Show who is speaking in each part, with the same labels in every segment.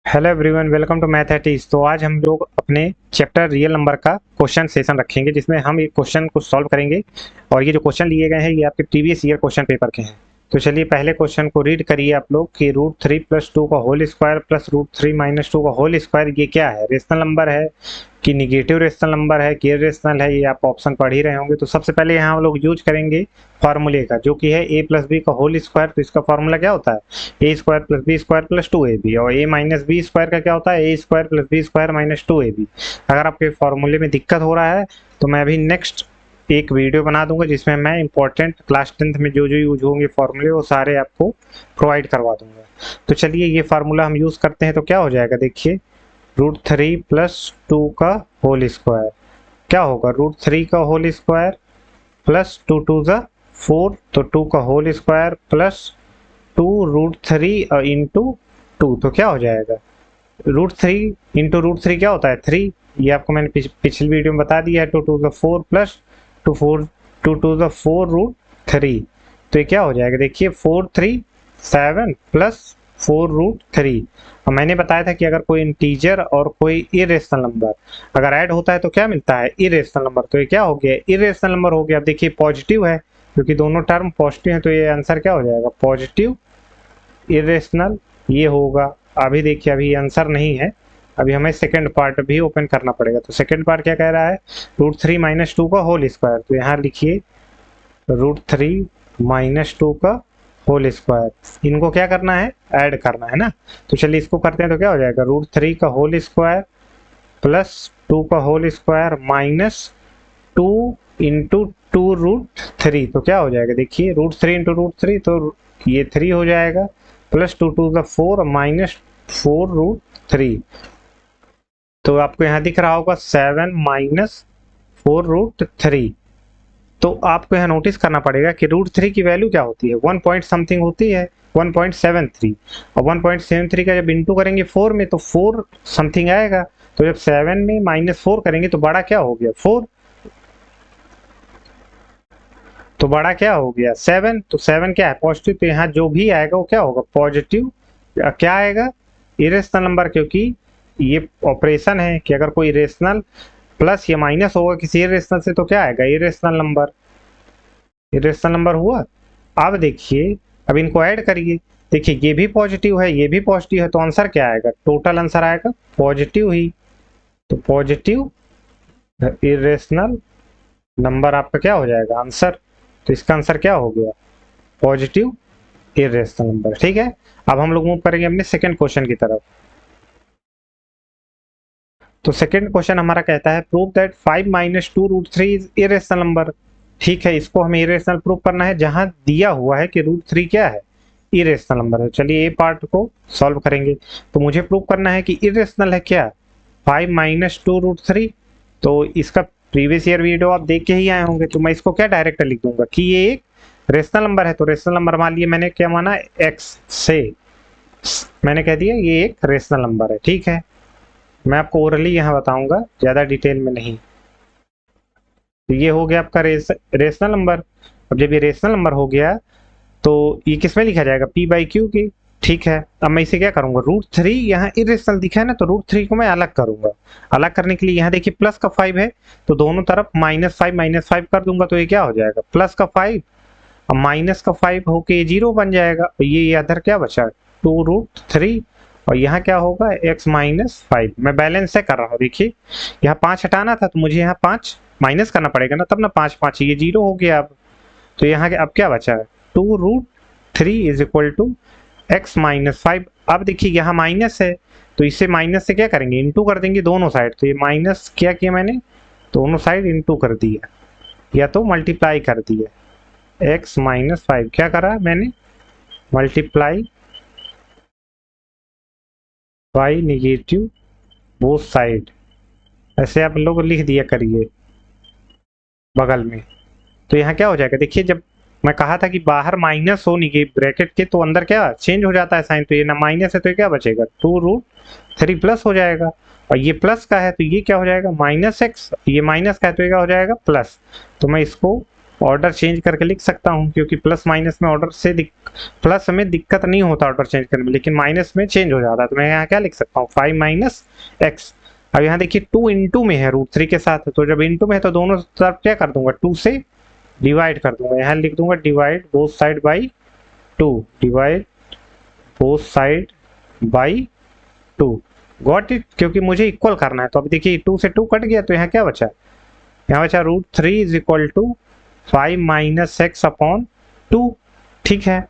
Speaker 1: Hello everyone, welcome to mathematics. तो आज हम लोग अपने चैप्टर रियल नंबर का क्वेश्चन सेशन रखेंगे, जिसमें हम एक क्वेश्चन को सॉल्व करेंगे। और ये जो क्वेश्चन लिए गए हैं ये आपके प्रीवियस ईयर क्वेश्चन पेपर के हैं। तो चलिए पहले क्वेश्चन को रीड करिए आप लोग कि √3 + 2 का होल स्क्वायर प्लस √3 - 2 का होल स्क्वायर ये क्या है? रेशनल नंबर है कि निगेटिव रेशनल नंबर है कि इरेशनल है? ये आप ऑप्शन पढ़ ही रहे होंगे। तो सबसे पहले यहाँ हम लोग यूज करेंगे फार्मूले का, जो कि है a + b का होल स्क्वायर। तो इसका फार्मूला क्या होता है? a² + b² + 2ab। और a - b² का क्या होता है? a² + b² - 2ab। अगर आपके फार्मूले में दिक्कत हो रहा है तो मैं अभी नेक्स्ट एक वीडियो बना दूंगा, जिसमें मैं इंपॉर्टेंट क्लास 10th में जो जो यूज होंगे फार्मूले वो सारे आपको प्रोवाइड करवा दूंगा। तो चलिए ये फार्मूला हम यूज करते हैं। तो क्या हो जाएगा, देखिए √3 + 2 का होल स्क्वायर क्या होगा? √3 का होल स्क्वायर प्लस 2 2 ज़ा 4, तो 2 का होल स्क्वायर प्लस 2√3 इंटू 2, तो क्या हो जाएगा? √3 इंटू √3 क्या होता है? 3। ये आपको मैंने पिछली वीडियो में बता दिया है। 2 2 ज़ा 4 प्लस 2 2 ज़ा 4√3, तो ये क्या हो जाएगा? देखिए 437 प्लस 4√3। और मैंने बताया था कि अगर कोई इंटीजर और कोई इरेशनल नंबर अगर ऐड होता है तो क्या मिलता है? Irrational number. तो ये क्या हो गया? इरेशनल नंबर हो गया। अब देखिए पॉजिटिव है, क्योंकि दोनों टर्म पॉजिटिव है, तो ये आंसर क्या हो जाएगा? पॉजिटिव इरेशनल ये होगा। अभी देखिए अभी आंसर नहीं है, अभी हमें सेकंड पार्ट भी ओपन करना पड़ेगा। तो सेकंड पार्ट क्या कह रहा है? √3 - 2 का होल स्क्वायर। तो यहाँ लिखिए √3 - 2 का होल स्क्वायर। इनको क्या करना है? ऐड करना है ना। तो चलिए इसको करते हैं। तो क्या हो जाएगा? √3 का होल स्क्वायर प्लस 2 का होल स्क्वायर माइनस 2 इंटू 2√3, तो क्या हो जाएगा? देखिए √3 इंटू √3, तो ये 3 हो जाएगा, प्लस 2 2 4 माइनस 4√3। तो आपको यहाँ दिख रहा होगा 7 माइनस 4√3। तो आपको यहाँ नोटिस करना पड़ेगा कि √3 की वैल्यू क्या होती है? 1 पॉइंट समथिंग होती है, 1.73। और 1.73 का जब इंटू करेंगे 4 में तो 4 समथिंग आएगा। तो जब 7 में -4 करेंगे तो बड़ा क्या हो गया? 4। तो बड़ा क्या हो गया? 7। तो 7 क्या है? पॉजिटिव। तो यहाँ जो भी आएगा वो क्या होगा? पॉजिटिव। क्या आएगा? इरेशनल नंबर, क्योंकि ये ऑपरेशन है कि अगर कोई रेशनल प्लस या माइनस होगा किसी इरेशनल से तो क्या आएगा? Irrational number. इरेशनल नंबर हुआ। अब देखिए, अब इनको ऐड करिए। देखिए ये भी पॉजिटिव है, ये भी पॉजिटिव है, तो आंसर क्या आएगा? टोटल आंसर आएगा पॉजिटिव ही। तो पॉजिटिव इरेशनल नंबर आपका क्या हो जाएगा? आंसर। तो इसका आंसर क्या हो गया? Positive irrational number. ठीक है। अब हम लोग मूव करेंगे अपने सेकंड क्वेश्चन की तरफ। तो सेकंड क्वेश्चन हमारा कहता है prove that 5 - 2√3 is irrational number. ठीक है, इसको हमें इरेशनल प्रूव करना है, जहां दिया हुआ है कि √3 क्या है? इरेशनल नंबर है। चलिए ये पार्ट को सॉल्व करेंगे। तो मुझे प्रूव करना है कि इरेशनल है क्या? 5 - 2√3। तो इसका प्रीवियस ईयर वीडियो आप देख के ही आए होंगे। तो मैं इसको क्या डायरेक्ट लिख दूंगा कि ये एक रेशनल नंबर है। तो रेशनल नंबर मान लिए मैंने क्या माना? एक्स से मैंने कह दिया ये एक रेशनल नंबर है। ठीक है, मैं आपको ओरली यहाँ बताऊंगा, ज्यादा डिटेल में नहीं। तो ये हो गया आपका रेशनल नंबर। अब जब ये रेशनल नंबर हो गया तो ये किस में लिखा जाएगा? p/q की। ठीक है, अब मैं इसे क्या करूंगा? √3 यहाँ इरेशनल दिखा है ना, तो √3 को मैं अलग करूंगा। अलग करने के लिए यहाँ देखिए प्लस का 5 है, तो दोनों तरफ -5 कर दूंगा। तो ये क्या हो जाएगा? प्लस का 5 और माइनस का 5 होके 0 बन जाएगा। और ये इधर क्या बचा? 2√3। और यहाँ क्या होगा? x - 5। मैं बैलेंस से कर रहा हूँ। देखिए यहाँ 5 हटाना था तो मुझे यहाँ 5 माइनस करना पड़ेगा ना, तब ना 5 5 ये 0 हो गया। अब तो यहाँ अब क्या बचा है? 2√3 इज इक्वल टू x - 5। अब देखिए यहाँ माइनस है, तो इसे माइनस से क्या करेंगे? इंटू कर देंगे दोनों साइड। तो ये माइनस क्या किया मैंने? दोनों साइड इंटू कर दिया, या तो मल्टीप्लाई कर दिया। x - 5 क्या करा मैंने? Multiply by negative both side. ऐसे आप लोग लिख दिया करिए बगल में। तो यहाँ क्या हो जाएगा? देखिए जब मैं कहा था कि बाहर माइनस हो निगेटिव ब्रैकेट के, तो अंदर क्या चेंज हो जाता है साइन। तो ये ना माइनस है तो ये क्या बचेगा? 2√3 प्लस हो जाएगा। और ये प्लस का है तो ये क्या हो जाएगा? -x। ये माइनस का है तो ये क्या हो जाएगा? प्लस। तो मैं इसको ऑर्डर चेंज करके लिख सकता हूँ, क्योंकि प्लस माइनस में ऑर्डर से प्लस में दिक्कत नहीं होता ऑर्डर चेंज करने में, लेकिन माइनस में चेंज हो जाता है। तो मैं यहाँ क्या लिख सकता हूँ, 5 माइनस एक्स। अब यहाँ देखिए 2 इंटू में है, √3 के साथ, तो जब इंटू में है तो दोनों तरफ क्या कर दूंगा, 2 से डिवाइड कर दूंगा। यहाँ लिख दूंगा divide both side by 2, divide both side by 2। Got it, क्योंकि मुझे इक्वल करना है। तो अब देखिए 2 से 2 कट गया, तो यहाँ क्या बचा, यहाँ बचा √3 is equal to 5 minus X upon 2। ठीक है,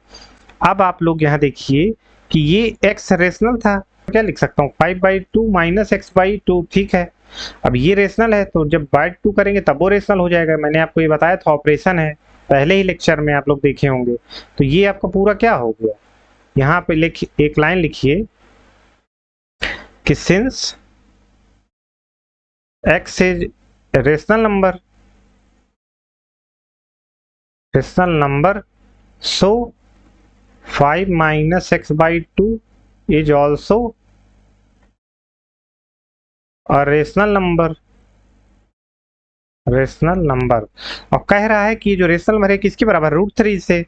Speaker 1: अब आप लोग यहाँ देखिए कि ये x रेशनल था, क्या लिख सकता हूँ, 5/2 माइनस एक्स बाई 2। ठीक है, अब ये रेशनल है, तो जब बाय 2 करेंगे तब वो रेशनल हो जाएगा। मैंने आपको ये बताया था, ऑपरेशन है, पहले ही लेक्चर में आप लोग देखे होंगे। तो ये आपका पूरा क्या हो गया, यहाँ पे एक लाइन लिखिए कि since x is rational number so 5 minus x by 2 is also a rational number. और कह रहा है कि जो रेशनल नंबर है किसके बराबर, √3 से,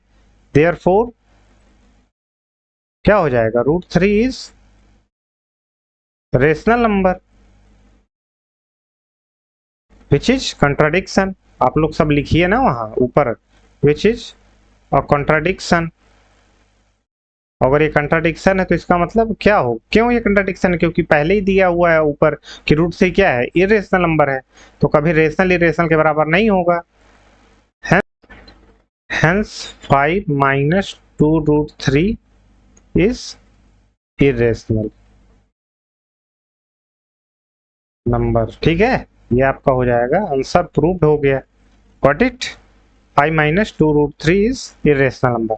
Speaker 1: देयरफॉर क्या हो जाएगा, √3 is rational number which is contradiction. आप लोग सब लिखिए ना वहां ऊपर, विच इज अ कंट्राडिक्शन। अगर ये कंट्राडिक्शन है तो इसका मतलब क्या हो, क्यों ये कंट्राडिक्शन है, क्योंकि पहले ही दिया हुआ है ऊपर कि √3 क्या है, इरेशनल नंबर है, तो कभी रेशनल इरेशनल के बराबर नहीं होगा। Hence 5 minus 2√3 is irrational number. ठीक है, ये आपका हो जाएगा, आंसर प्रूव्ड हो गया। Got it, 5 minus 2√3 is irrational number.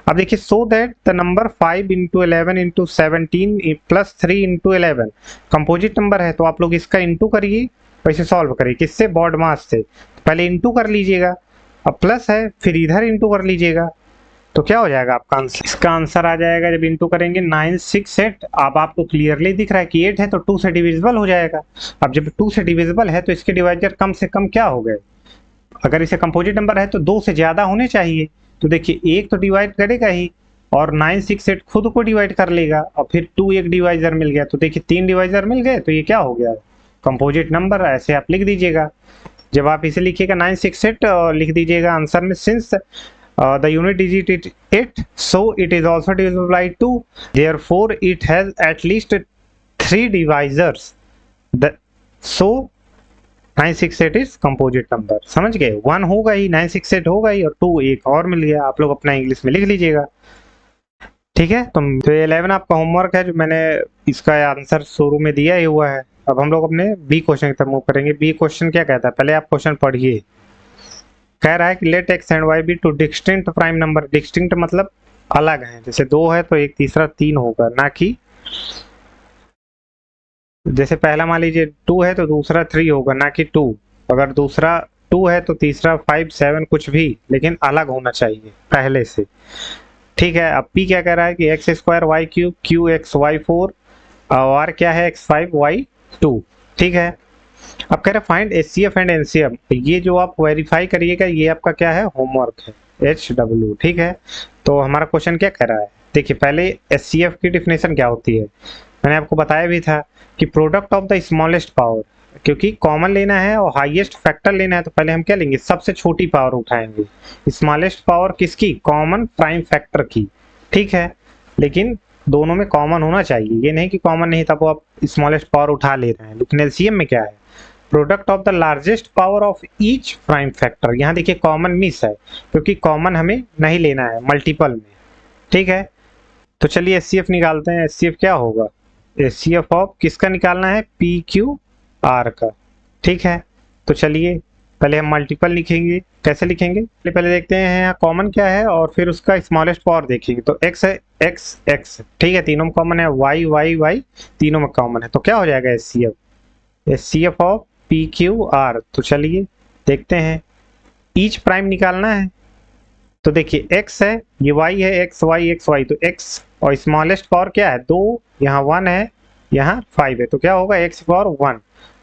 Speaker 1: अब देखिए, so that the number 5 into 11 into 17 plus 3 into 11 composite number है। तो आप लोग इसका इंटू करिए, वैसे सॉल्व करिए, किससे, बॉड मास से। पहले इंटू कर लीजिएगा, अब प्लस है, फिर इधर इंटू कर लीजिएगा, तो क्या हो जाएगा आपका आंसर, इसका आंसर आ जाएगा जब इंटू करेंगे 968। अब आपको क्लियरली दिख रहा है कि 8 है तो 2 से डिविजिबल हो जाएगा। अब जब 2 से डिविजिबल है तो इसके डिवाइजर कम से कम क्या हो गए, अगर इसे कंपोजिट नंबर है तो 2 से ज्यादा होने चाहिए। तो देखिए, एक तो डिवाइड करेगा ही, और 968 खुद को डिवाइड कर लेगा, और फिर 2 एक डिवाइजर मिल गया। तो देखिए 3 डिवाइजर मिल गए, तो ये क्या हो गया, कंपोजिट नंबर। ऐसे आप लिख दीजिएगा। जब आप इसे लिखिएगा 968 और लिख दीजिएगा आंसर में, since the unit digit is 8, so it is also divisible by 2, therefore it has at least 3 divisors, so 968 is composite number। समझ गए, 1 होगा ही, 968 होगा ही, और 2 एक और मिल गया। आप लोग अपना इंग्लिश में लिख लीजिएगा। ठीक है, तो 11 आपका होमवर्क है, जो मैंने इसका आंसर शुरू में दिया ही हुआ है। अब हम लोग अपने बी क्वेश्चन की तरफ मूव करेंगे। बी क्वेश्चन क्या कहता है, पहले आप क्वेश्चन पढ़िए। कह रहा है कि let X and Y be two distinct prime number. Distinct मतलब अलग है, जैसे 2 है तो एक तीसरा 3 होगा, ना कि जैसे पहला मान लीजिए 2 है तो दूसरा 3 होगा, ना कि 2। अगर दूसरा 2 है तो तीसरा 5, 7 कुछ भी, लेकिन अलग होना चाहिए पहले से। ठीक है, अब पी क्या कह रहा है कि x² y³ qx y4 और क्या है x5 y2। ठीक है, अब कह रहे फाइंड HCF एंड NCF। ये जो आप वेरीफाई करिएगा, ये आपका क्या है, होमवर्क है, HW। ठीक है, तो हमारा क्वेश्चन क्या कह रहा है, देखिए पहले HCF की डिफिनेशन क्या होती है, मैंने आपको बताया भी था कि product of the smallest power, क्योंकि कॉमन लेना है और हाईएस्ट फैक्टर लेना है, तो पहले हम क्या लेंगे, सबसे छोटी पावर उठाएंगे। स्मॉलेस्ट पावर किसकी, कॉमन प्राइम फैक्टर की। ठीक है, लेकिन दोनों में कॉमन होना चाहिए, ये नहीं कि कॉमन नहीं तब आप स्मॉलेस्ट पावर उठा ले रहे हैं। लेकिन एलसीएम में क्या है, product of the largest power of each prime factor. यहाँ देखिए कॉमन मिस है, क्योंकि कॉमन हमें नहीं लेना है मल्टीपल में। ठीक है, तो चलिए एचसीएफ निकालते हैं। एचसीएफ क्या होगा, एचसीएफ ऑफ किसका निकालना है, पी क्यू आर का। ठीक है, तो चलिए पहले हम मल्टीपल लिखेंगे। कैसे लिखेंगे, पहले देखते हैं यहाँ कॉमन क्या है और फिर उसका स्मॉलेस्ट पावर देखेंगे। तो एक्स है, एक्स एक्स, ठीक है, तीनों में कॉमन है, वाई वाई वाई, तीनों में कॉमन है। तो क्या हो जाएगा HCF, HCF of P Q are. तो चलिए देखते हैं, ईच प्राइम निकालना है। तो देखिए x है, ये y है, x y, तो x और स्मॉलेस्ट पावर क्या है 2, यहाँ 1 है, यहाँ 5 है, तो क्या होगा x पावर 1।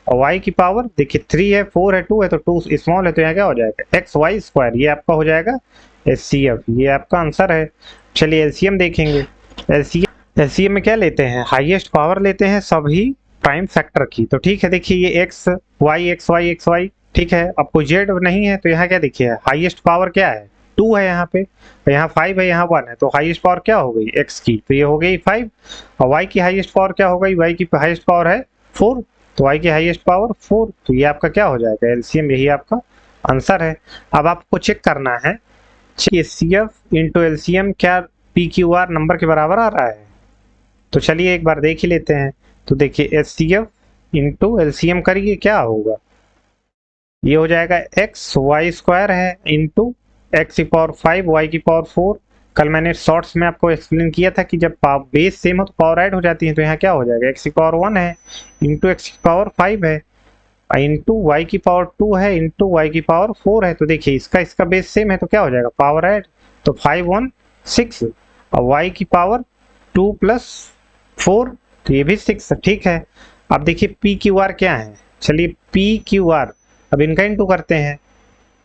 Speaker 1: और y की पावर देखिए 3 है, 4 है, 2 है, तो 2 स्मॉल है, तो यहाँ क्या हो जाएगा एक्स वाई स्क्वायर, ये आपका हो जाएगा HCF, ये आपका आंसर है। चलिए एलसीएम देखेंगे। एलसीएम में क्या लेते हैं, हाईएस्ट पावर लेते हैं सभी प्राइम फैक्टर की। तो ठीक है, देखिए ये X Y X Y X Y, ठीक है। अब कोई जेड नहीं है तो यहाँ क्या देखिए हाईएस्ट पावर क्या है 2 है यहाँ पे, तो यहाँ 5 है, यहाँ 1 है, तो हाईएस्ट पावर क्या हो गई एक्स की, तो ये हो गई 5। और वाई की हाईएस्ट पावर क्या हो गई, वाई की हाईएस्ट पावर है 4, तो वाई की हाईएस्ट पावर 4, तो ये आपका क्या हो जाएगा एलसीएम, यही आपका आंसर है। अब आपको चेक करना है HCF इंटू एलसीएम क्या PQR नंबर के बराबर आ रहा है, तो चलिए एक बार देख ही लेते हैं। तो देखिए HCF इंटू एलसीएम करिए क्या होगा, ये हो जाएगा एक्स वाई स्क्वायर है इंटू एक्स की पावर 5 वाई की पावर 4। कल मैंने शॉर्ट्स में आपको एक्सप्लेन किया था कि जब बेस सेम हो तो पावर ऐड हो जाती है, तो यहाँ क्या हो जाएगा एक्स की पावर 1 है इंटू एक्स की पावर 5 है इंटू वाई की पावर 2 है इंटू वाई की पावर 4 है। तो देखिए इसका बेस सेम है तो क्या हो जाएगा पावर ऐड, तो 5 1 6, और वाई की पावर 2 प्लस 4, तो ये भी 6, ठीक है। अब देखिए PQR क्या है, चलिए PQR अब इनका इंटू करते हैं,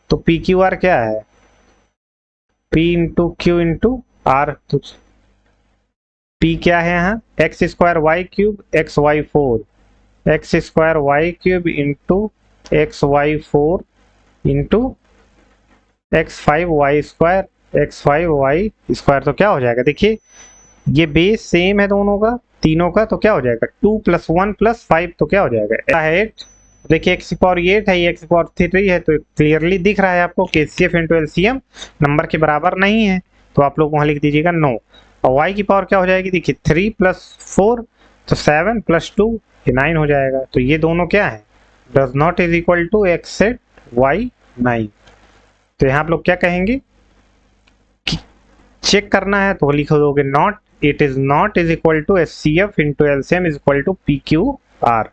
Speaker 1: तो PQR क्या है P into Q into R, तो P क्या है यहाँ X square Y cube X Y 4, X square Y cube into X Y 4 into X 5 Y square X 5 Y square, तो क्या हो जाएगा देखिए ये बेस सेम है दोनों का तीनों का, तो क्या हो जाएगा 2 + 1 + 5, तो क्या हो जाएगा 8। देखिए एक्स की पावर 8 है, ये एक्स की पावर 3 है, तो क्लियरली दिख रहा है आपको कि HCF इंटू एलसीएम नंबर के बराबर नहीं है, तो आप लोग वहां लिख दीजिएगा नो। और वाई की पावर क्या हो जाएगी देखिए 3 + 4, तो 7 + 2 ये 9 हो जाएगा, तो ये दोनों क्या है does not is equal to X set Y 9। तो यहाँ आप लोग क्या कहेंगे चेक करना है तो लिख दोगे not, it is not is equal to HCF into LCM is equal to PQR।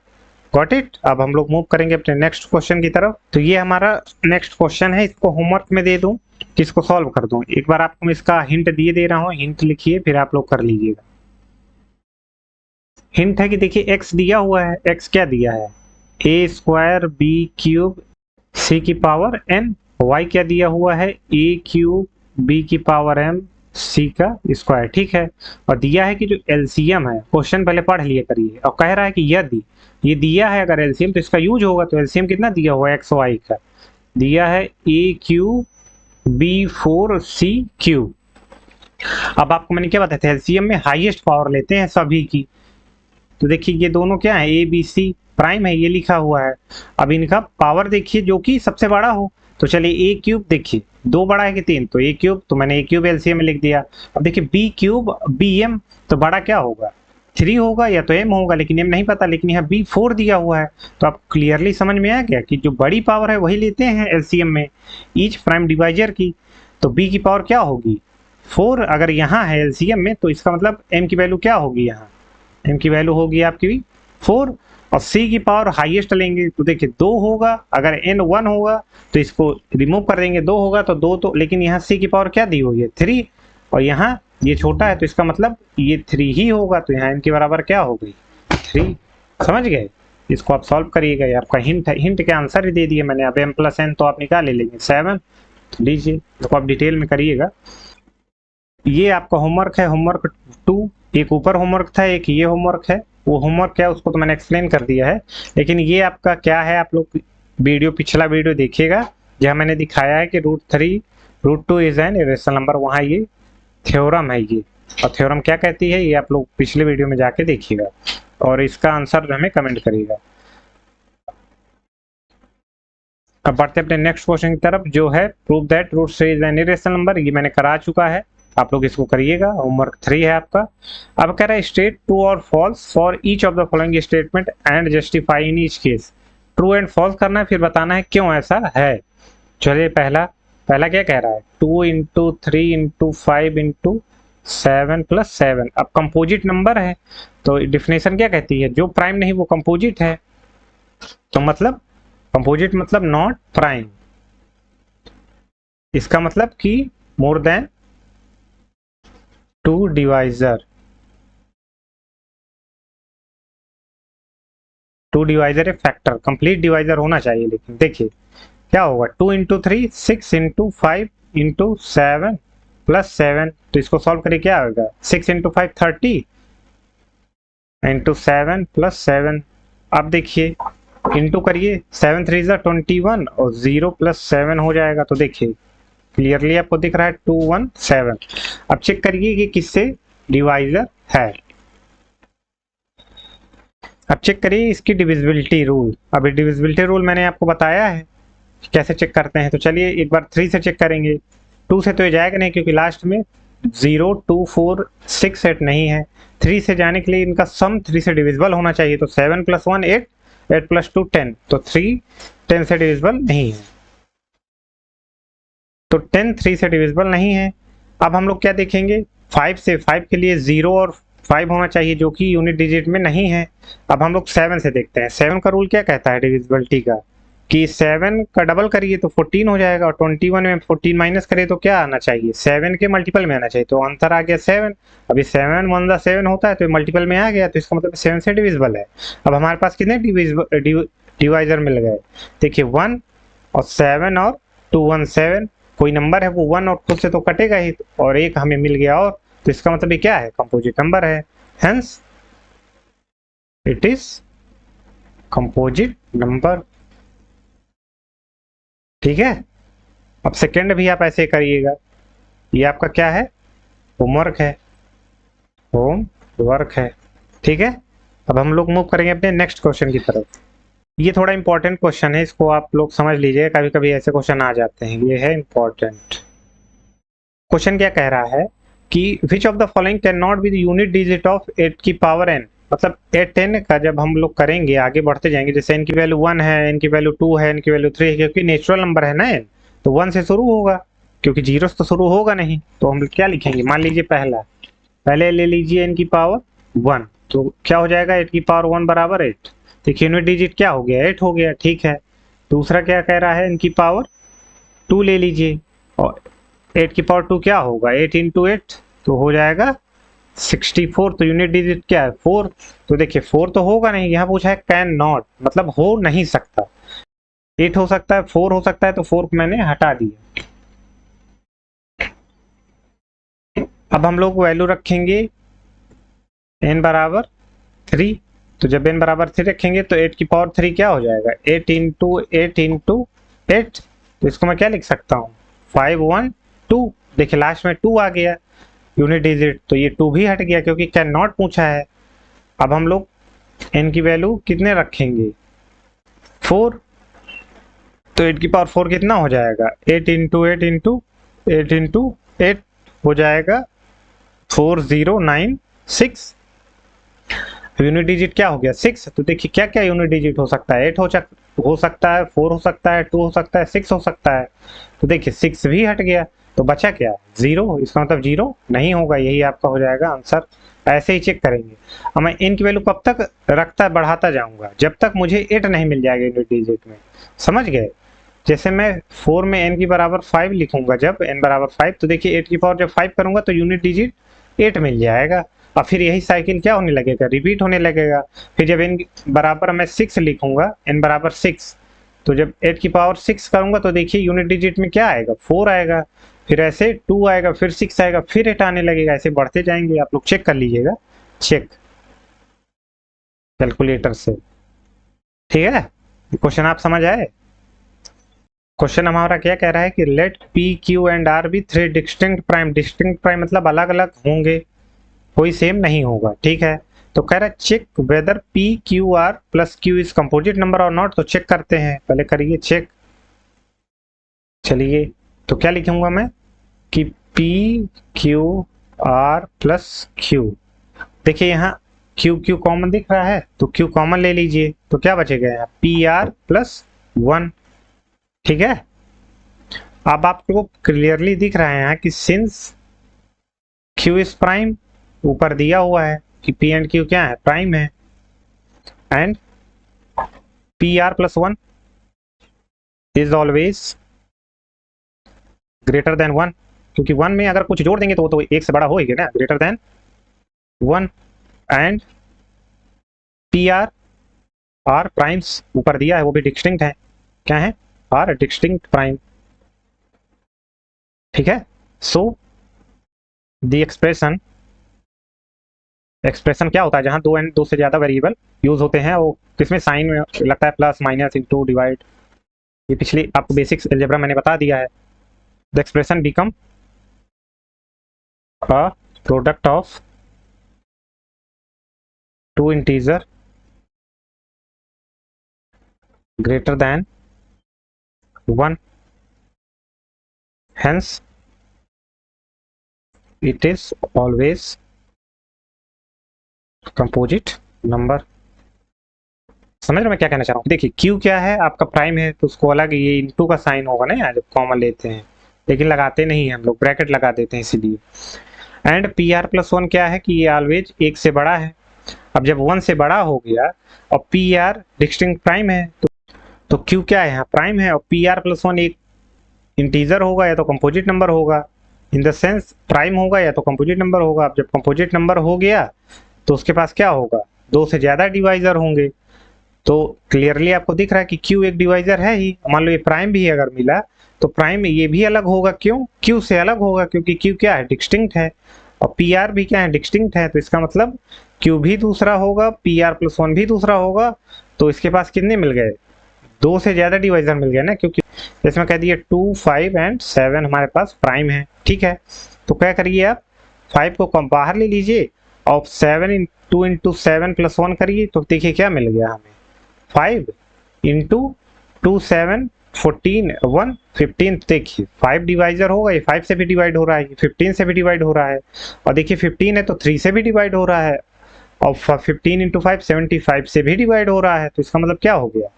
Speaker 1: Got it. अब हम लोग मूव करेंगे अपने नेक्स्ट क्वेश्चन की तरफ। तो ये हमारा नेक्स्ट क्वेश्चन है, इसको होमवर्क में दे दूं कि इसको सॉल्व कर दूं, एक बार आपको मैं इसका हिंट दे रहा हूं, हिंट लिखिए फिर आप लोग कर लीजिएगा। हिंट है कि देखिए एक्स दिया हुआ है, एक्स क्या दिया है A² B³ C की पावर n, y क्या दिया हुआ है A³ B की पावर m C का स्क्वायर, ठीक है। और दिया है कि जो एलसीएम है, क्वेश्चन पहले पढ़ लिया करिए, और कह रहा है कि यदि ये दिया है अगर एलसीएम तो इसका यूज होगा, तो एलसीएम कितना दिया हुआ है एक्स वाई का, दिया है A³ B4C³। अब आपको मैंने क्या बताया था एलसीएम में हाईएस्ट पावर लेते हैं सभी की, तो देखिए ये दोनों क्या है ABC प्राइम है, ये लिखा हुआ है। अब इनका पावर देखिए जो कि सबसे बड़ा हो, तो चलिए A³ देखिए 2 बड़ा है कि 3, तो A³ तो मैंने A³ एलसीएम में लिख दिया। अब देखिए B³ BM तो बड़ा क्या होगा 3 होगा या तो M होगा, लेकिन M नहीं पता, लेकिन यहाँ B4 दिया हुआ है, तो आप क्लियरली समझ में आ गया कि जो बड़ी पावर है वही लेते हैं एलसीएम में ईच प्राइम डिवाइजर की। तो B की पावर क्या होगी 4, अगर यहाँ है एलसीएम में तो इसका मतलब M की वैल्यू क्या होगी, यहाँ M की वैल्यू होगी आपकी 4, और C की पावर हाईएस्ट लेंगे तो देखिए 2 होगा, अगर N 1 होगा तो इसको रिमूव कर देंगे 2 होगा तो 2, तो लेकिन यहाँ C की पावर क्या दी हुई है 3, और यहाँ ये छोटा है तो इसका मतलब ये 3 ही होगा, तो यहाँ इनके बराबर क्या हो गई 3। समझ गए, इसको आप सॉल्व करिएगा, ये आपका हिंट है, हिंट के आंसर ही दे दिए मैंने। अब M + N तो आप निकाल ले लेंगे 7, तो लीजिए इसको आप डिटेल में करिएगा। ये आपका होमवर्क है, होमवर्क 2, एक ऊपर होमवर्क था एक ये होमवर्क है, वो होमवर्क क्या है उसको तो मैंने एक्सप्लेन कर दिया है, लेकिन ये आपका क्या है आप लोग वीडियो पिछला वीडियो देखिएगा जहाँ मैंने दिखाया है कि √3 √2 इज एन इरेशनल नंबर, वहाँ ये थ्योरम है ये, और थ्योरम क्या कहती है ये आप लोग पिछले वीडियो में जाके देखिएगा, और इसका आंसर हमें कमेंट करिएगा। अब बढ़ते अपने नेक्स्ट क्वेश्चन की तरफ जो है prove that √3 is an irrational number, ये मैंने करा चुका है, आप लोग इसको करिएगा, होमवर्क 3 है आपका। अब कह रहा है स्टेट ट्रू और false for each of the following statement and justify in each case. True and false करना है फिर बताना है क्यों ऐसा है। चलिए पहला क्या कह रहा है 2 × 3 × 5 × 7 + 7। अब कंपोजिट नंबर है तो डिफिनेशन क्या कहती है जो प्राइम नहीं वो कंपोजिट है, तो मतलब कंपोजिट मतलब नॉट प्राइम, इसका मतलब कि more than 2 divisor. Two divisor a factor, complete divisor होना चाहिए। लेकिन देखिए क्या होगा, 2 इंटू 3 6 इंटू 5 इंटू 7 प्लस 7, तो इसको सॉल्व करिए क्या होगा, 6 इंटू 5 30 इंटू 7 प्लस 7। अब देखिए इंटू करिए, 7 3 जा 21 और 0 प्लस 7 हो जाएगा। तो देखिए क्लियरली आपको दिख रहा है 217। अब चेक करिए कि किससे डिवाइजर है। अब चेक करिए इसकी डिविजिबिलिटी रूल। अभी डिविजिबिलिटी रूल मैंने आपको बताया है कैसे चेक करते हैं, तो चलिए एक बार 3 से चेक करेंगे। 2 से तो ये जाएगा नहीं क्योंकि लास्ट में 0 2 4 6 8 नहीं है। 3 से जाने के लिए इनका सम 3 से डिविजिबल होना चाहिए, तो 7 प्लस 1 8, 8 प्लस 2 10, तो 3 10 से डिविजिबल नहीं है, तो 10 3 से डिविजिबल नहीं है। अब हम लोग क्या देखेंगे, 5 से, 5 के लिए 0 और 5 होना चाहिए जो कि यूनिट डिजिट में नहीं है। अब हम लोग 7 से देखते हैं, 7 का रूल क्या कहता है डिविजिबिलिटी का, कि 7 का डबल करिए तो 14 हो जाएगा, और 21 में 14 माइनस करिए तो क्या आना चाहिए, 7 के मल्टीपल में आना चाहिए, तो आंसर आ गया 7। अभी 7 1 7 होता है तो मल्टीपल में आ गया, तो इसका मतलब 7 से डिविजिबल है। अब हमारे पास कितने डिवाइजर मिल गए, देखिए 1 और 7 और 217, कोई नंबर है वो 1 और खुद से तो कटेगा ही, और एक हमें मिल गया, और तो इसका मतलब ये क्या है, कंपोजिट नंबर है, hence it is composite number. ठीक है। अब सेकंड भी आप ऐसे करिएगा, ये आपका क्या है, होमवर्क है, होमवर्क है। ठीक है। अब हम लोग मूव करेंगे अपने नेक्स्ट क्वेश्चन की तरफ। ये थोड़ा इंपॉर्टेंट क्वेश्चन है, इसको आप लोग समझ लीजिए, कभी कभी ऐसे क्वेश्चन आ जाते हैं। ये है इंपॉर्टेंट क्वेश्चन। क्या कह रहा है कि which of the following can not be the unit digit of 8 की पावर n, मतलब 8 10 का जब हम लोग करेंगे आगे बढ़ते जाएंगे, जैसे n की वैल्यू 1 है, n की वैल्यू 2 है, n की वैल्यू 3 है, क्योंकि नेचुरल नंबर है ना n, तो 1 से शुरू होगा, क्योंकि जीरो से तो शुरू होगा नहीं। तो हम क्या लिखेंगे, मान लीजिए पहले ले लीजिए n की पावर 1, तो क्या हो जाएगा 8 की पावर 1 बराबर 8। देखिए यूनिट डिजिट क्या हो गया, 8 हो गया। ठीक है। दूसरा क्या कह रहा है, n की पावर 2 ले लीजिए, और 8 की पावर 2 क्या होगा, 8 इंटू 8 तो हो जाएगा 64, तो यूनिट डिजिट क्या है 4। तो देखिए 4 तो होगा नहीं, यहाँ पूछा है कैन नॉट, मतलब हो नहीं सकता। 8 हो सकता है, 4 हो सकता है, तो 4 मैंने हटा दिया। अब हम लोग वैल्यू रखेंगे n बराबर 3, तो जब n बराबर 3 रखेंगे तो 8 की पावर 3 क्या हो जाएगा, 8 इंटू 8 इंटू 8, तो इसको मैं क्या लिख सकता हूँ, 5 1 2। देखिए लास्ट में 2 आ गया यूनिट डिजिट, तो ये 2 भी हट गया क्योंकि कैन नॉट पूछा है। अब हम लोग n की वैल्यू कितने रखेंगे, 4, तो 8 की पावर 4 कितना हो जाएगा, 8 इंटू 8 इंटू 8 इंटू 8 हो जाएगा 4096। यूनिट डिजिट क्या हो गया 6। तो देखिए क्या क्या यूनिट डिजिट हो सकता है, 8 हो सकता है, 4 हो सकता है, 2 हो सकता है, 6 हो सकता है। तो देखिए 6 भी हट गया, तो बचा क्या, 0, इसका मतलब 0 नहीं होगा, यही आपका हो जाएगा आंसर। ऐसे ही चेक करेंगे। अब मैं इन की वैल्यू कब तक रखता बढ़ाता जाऊंगा, जब तक मुझे 8 नहीं मिल जाएगा यूनिट डिजिट में, समझ गए। जैसे मैं 4 में n की बराबर 5 लिखूंगा, जब n बराबर 5, तो देखिए 8 की पावर जब 5 करूंगा तो यूनिट डिजिट 8 मिल जाएगा, और फिर यही साइकिल क्या होने लगेगा, रिपीट होने लगेगा। फिर जब n बराबर मैं 6 लिखूंगा, n बराबर 6, तो जब 8 की पावर 6 करूंगा तो देखिए यूनिट डिजिट में क्या आएगा, 4 आएगा, फिर ऐसे 2 आएगा, फिर 6 आएगा, फिर 8 आने लगेगा, ऐसे बढ़ते जाएंगे। आप लोग चेक कर लीजिएगा, चेक कैलकुलेटर से। ठीक है। क्वेश्चन आप समझ आए। क्वेश्चन हमारा क्या कह रहा है कि let P Q and R be 3 distinct prime. Distinct prime मतलब अलग अलग होंगे, कोई सेम नहीं होगा। ठीक है। तो कह रहा है check whether P Q R plus Q is composite number और नॉट। तो चेक करते हैं, पहले करिए चेक। चलिए तो क्या लिखूंगा मैं कि P Q R plus Q. देखिए यहाँ क्यू क्यू कॉमन दिख रहा है, तो क्यू कॉमन ले लीजिए, तो क्या बचेगा यहाँ पी आर प्लस 1। ठीक है। अब आपको क्लियरली दिख रहा है यहाँ कि सिंस क्यू इज प्राइम, ऊपर दिया हुआ है कि पी एंड क्यू क्या है, प्राइम है, and p are plus 1 is always greater than 1, क्योंकि 1 में अगर कुछ जोड़ देंगे तो वो तो 1 से बड़ा होएगा ना, greater than 1, and p r are primes ऊपर दिया है वो भी डिस्टिंक्ट है, क्या है, आर डिस्टिंक्ट प्राइम, ठीक है। सो द एक्सप्रेशन क्या होता है जहां दो से ज्यादा वेरिएबल यूज होते हैं, वो किसमें साइन में लगता है, प्लस माइनस इनटू डिवाइड, ये पिछली आपको बेसिक्स अलजेब्रा मैंने बता दिया है। The expression become a product of two integer greater than 1, hence it is always composite number। समझ रहे मैं क्या कहना चाह रहा हूँ? देखिए Q क्या है, आपका प्राइम है तो उसको अलग ये इनटू का साइन होगा ना यार जब कॉमन लेते हैं, लेकिन लगाते नहीं है हम लोग, ब्रैकेट लगा देते हैं इसीलिए। And p are plus one क्या है कि ये ऑलवेज एक से बड़ा है। अब जब 1 से बड़ा हो गया और पी आर डिस्टिंक्ट प्राइम है तो Q क्या है यहाँ, प्राइम है, और पी आर प्लस वन एक इंटीजर होगा या तो कंपोजिट नंबर होगा, इन द सेंस प्राइम होगा या तो कंपोजिट नंबर होगा। अब जब कंपोजिट नंबर हो गया तो उसके पास क्या होगा, दो से ज्यादा डिवाइजर होंगे। तो क्लियरली आपको दिख रहा है कि Q एक डिवाइजर है ही, मान लो ये प्राइम भी अगर मिला तो प्राइम ये भी अलग होगा, क्यों, Q से अलग होगा क्योंकि Q क्या है, डिस्टिंक्ट है, और पी आर भी क्या है, डिस्टिंक्ट है। तो इसका मतलब Q भी दूसरा होगा, पी आर प्लस वन भी दूसरा होगा, तो इसके पास कितने मिल गए, दो से ज्यादा डिवाइजर मिल गया ना, क्योंकि इसमें कह दिए 2, 5 एंड 7 हमारे पास प्राइम है, ठीक है। तो क्या करिए आप 5 को कम बाहर ले लीजिए और 2 इंटू 7 प्लस 1 करिए, तो देखिए क्या मिल गया हमें, 5 इंटू 2 7 14 1 15। देखिए 5 डिवाइजर होगा, ये 5 से भी डिवाइड हो रहा है, 15 से भी डिवाइड हो रहा है, और देखिए 15 है तो 3 से भी डिवाइड हो रहा है, और 15 इंटू 5 75 से भी डिवाइड हो रहा है। तो इसका मतलब क्या हो गया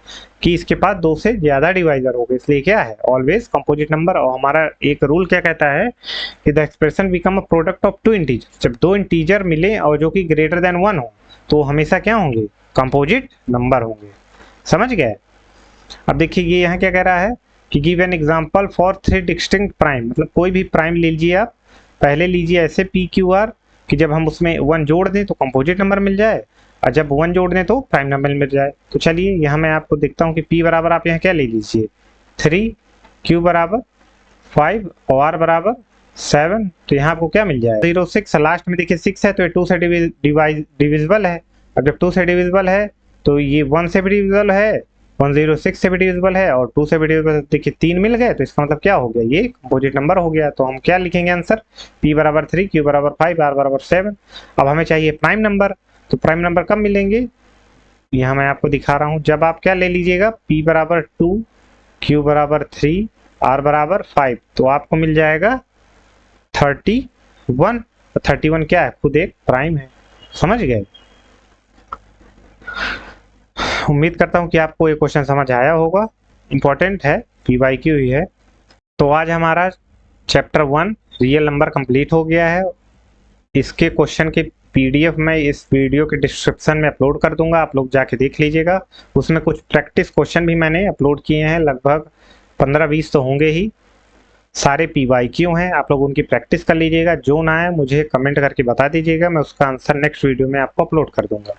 Speaker 1: कि इसके पास दो से ज्यादा डिवाइजर हो गए, इसलिए क्या है, ऑलवेज कंपोजिट नंबर। और हमारा एक रूल क्या कहता है कि the expression become a product of two integer, जब दो इंटीजर मिले और जो कि ग्रेटर देन 1 हो तो हमेशा क्या होंगे, कंपोजिट नंबर होंगे, समझ गए। अब देखिए ये यहाँ क्या कह रहा है कि give an example for 3 distinct prime, मतलब कोई भी प्राइम ले लीजिए आप, पहले लीजिए ऐसे पी क्यू आर कि जब हम उसमें 1 जोड़ दें तो कंपोजिट नंबर मिल जाए, और जब 1 जोड़ दें तो प्राइम नंबर मिल जाए। तो चलिए यहाँ मैं आपको देखता हूँ कि P बराबर आप यहाँ क्या ले लीजिए 3, Q बराबर 5 और R बराबर 7, तो यहाँ आपको क्या मिल जाए 06। लास्ट में देखिए 6 है तो ये 2 से डिविजिबल है, अब जब 2 से डिविजिबल है तो ये 1 से भी डिविजिबल है, 106 से भी डिविजिबल है, और 2 से भी डिविजिबल, देखिए 3 मिल गए, तो इसका मतलब क्या हो गया, ये कंपोजिट नंबर हो गया। तो हम क्या लिखेंगे आंसर, P बराबर 3, Q बराबर 5, R बराबर 7। अब हमें चाहिए प्राइम नंबर, तो प्राइम नंबर कब मिलेंगे, यहाँ मैं आपको दिखा रहा हूँ, जब आप क्या ले लीजिएगा P बराबर 2, Q बराबर 3, R बराबर 5, तो आपको मिल जाएगा 31। 31 क्या है, खुद एक प्राइम है, समझ गए। उम्मीद करता हूं कि आपको ये क्वेश्चन समझ आया होगा, इंपॉर्टेंट है, PYQ ही है। तो आज हमारा चैप्टर 1 रियल नंबर कंप्लीट हो गया है। इसके क्वेश्चन की PDF मैं इस वीडियो के डिस्क्रिप्शन में अपलोड कर दूंगा, आप लोग जाके देख लीजिएगा। उसमें कुछ प्रैक्टिस क्वेश्चन भी मैंने अपलोड किए हैं, लगभग 15-20 तो होंगे ही, सारे PYQ हैं, आप लोग उनकी प्रैक्टिस कर लीजिएगा। जो ना आए मुझे कमेंट करके बता दीजिएगा, मैं उसका आंसर नेक्स्ट वीडियो में आपको अपलोड कर दूंगा।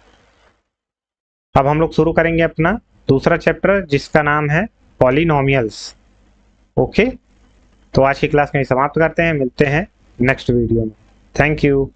Speaker 1: अब हम लोग शुरू करेंगे अपना दूसरा चैप्टर जिसका नाम है पॉलिनोमियल्स। ओके, तो आज की क्लास में समाप्त करते हैं, मिलते हैं नेक्स्ट वीडियो में। Thank you.